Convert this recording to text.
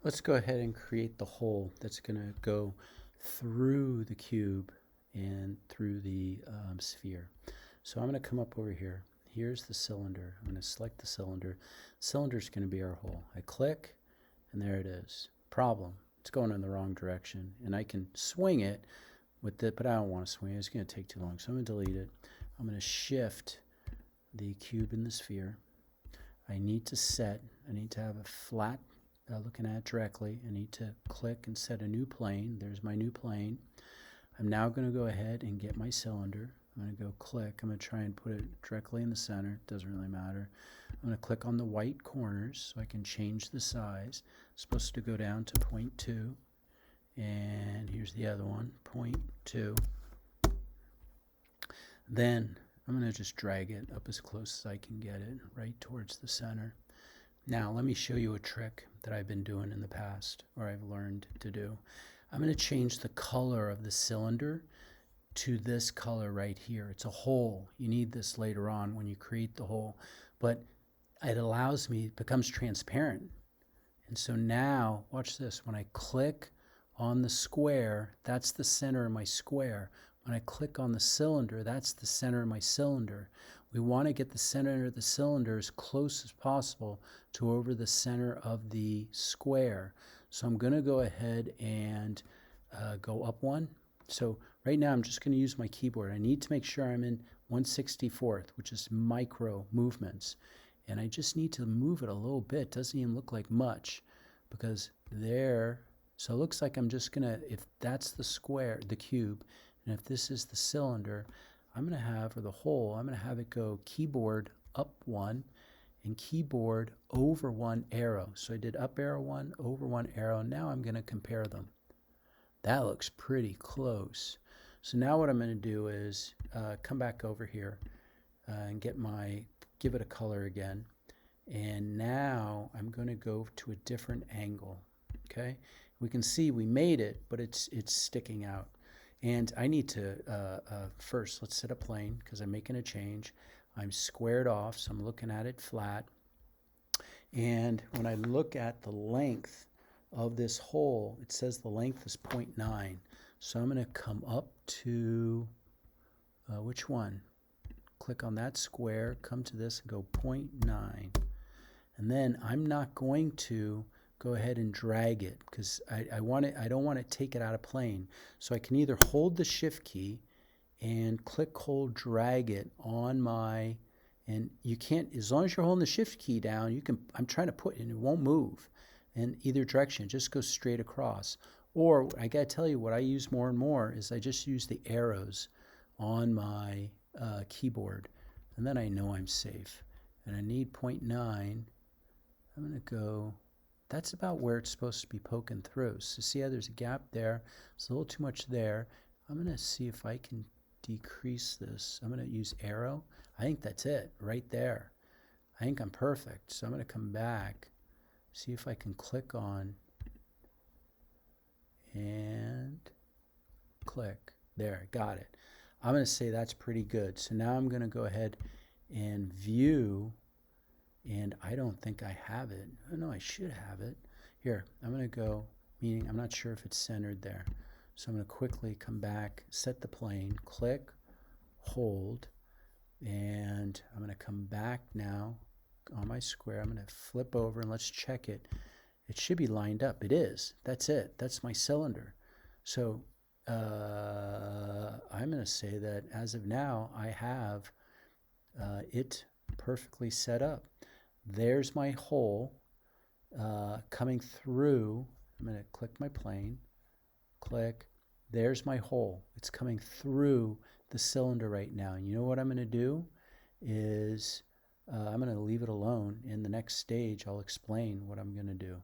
Let's go ahead and create the hole that's going to go through the cube and through the sphere. So I'm going to come up over here. Here's the cylinder. I'm going to select the cylinder. Cylinder is going to be our hole. I click, and there it is. Problem. It's going in the wrong direction, and I can swing it with it, but I don't want to swing it. It's going to take too long, so I'm going to delete it. I'm going to shift the cube in the sphere. I need to have a flat looking at it directly. I need to click and set a new plane. There's my new plane. I'm now going to go ahead and get my cylinder. I'm going to go click. I'm going to try and put it directly in the center. It doesn't really matter. I'm going to click on the white corners so I can change the size. It's supposed to go down to 0.2. And here's the other one, 0.2. Then I'm going to just drag it up as close as I can get it, right towards the center. Now, let me show you a trick that I've been doing in the past, or I've learned to do. I'm going to change the color of the cylinder to this color right here. It's a hole. You need this later on when you create the hole. But it allows me, it becomes transparent. And so now, watch this. When I click on the square, that's the center of my square. When I click on the cylinder, that's the center of my cylinder. We want to get the center of the cylinder as close as possible to over the center of the square. So I'm going to go ahead and go up one. So right now I'm just going to use my keyboard. I need to make sure I'm in 1/64th, which is micro movements. And I just need to move it a little bit. Doesn't even look like much because there. So it looks like I'm just going to, if that's the square, the cube, and if this is the cylinder, I'm going to have, or the hole, I'm going to have it go keyboard up one and keyboard over one arrow. So I did up arrow one, over one arrow. Now I'm going to compare them. That looks pretty close. So now what I'm going to do is come back over here and give it a color again. And now I'm going to go to a different angle. Okay, we can see we made it, but it's sticking out. And I need to, first, let's set a plane because I'm making a change. I'm squared off, so I'm looking at it flat. And when I look at the length of this hole, it says the length is 0.9. So I'm going to come up to, which one? Click on that square, come to this and go 0.9. And then I'm not going to go ahead and drag it because I don't want to take it out of plane. So I can either hold the shift key and click, hold, drag it on my, and you can't, as long as you're holding the shift key down, you can, I'm trying to put it and it won't move in either direction. It just goes straight across. Or I got to tell you what I use more and more is I just use the arrows on my keyboard. And then I know I'm safe. And I need 0.9. I'm going to go, that's about where it's supposed to be poking through. So see how there's a gap there? It's a little too much there. I'm going to see if I can decrease this. I'm going to use arrow. I think that's it right there. I think I'm perfect. So I'm going to come back, see if I can click on and click. There, got it. I'm going to say that's pretty good. So now I'm going to go ahead and view. And I don't think I have it. Oh, no, I should have it. Here, I'm going to go, meaning I'm not sure if it's centered there. So I'm going to quickly come back, set the plane, click, hold, and I'm going to come back now on my square. I'm going to flip over and let's check it. It should be lined up. It is. That's it. That's my cylinder. So I'm going to say that as of now, I have it perfectly set up. There's my hole coming through. I'm going to click my plane, click. There's my hole. It's coming through the cylinder right now. And you know what I'm going to do is I'm going to leave it alone. In the next stage, I'll explain what I'm going to do.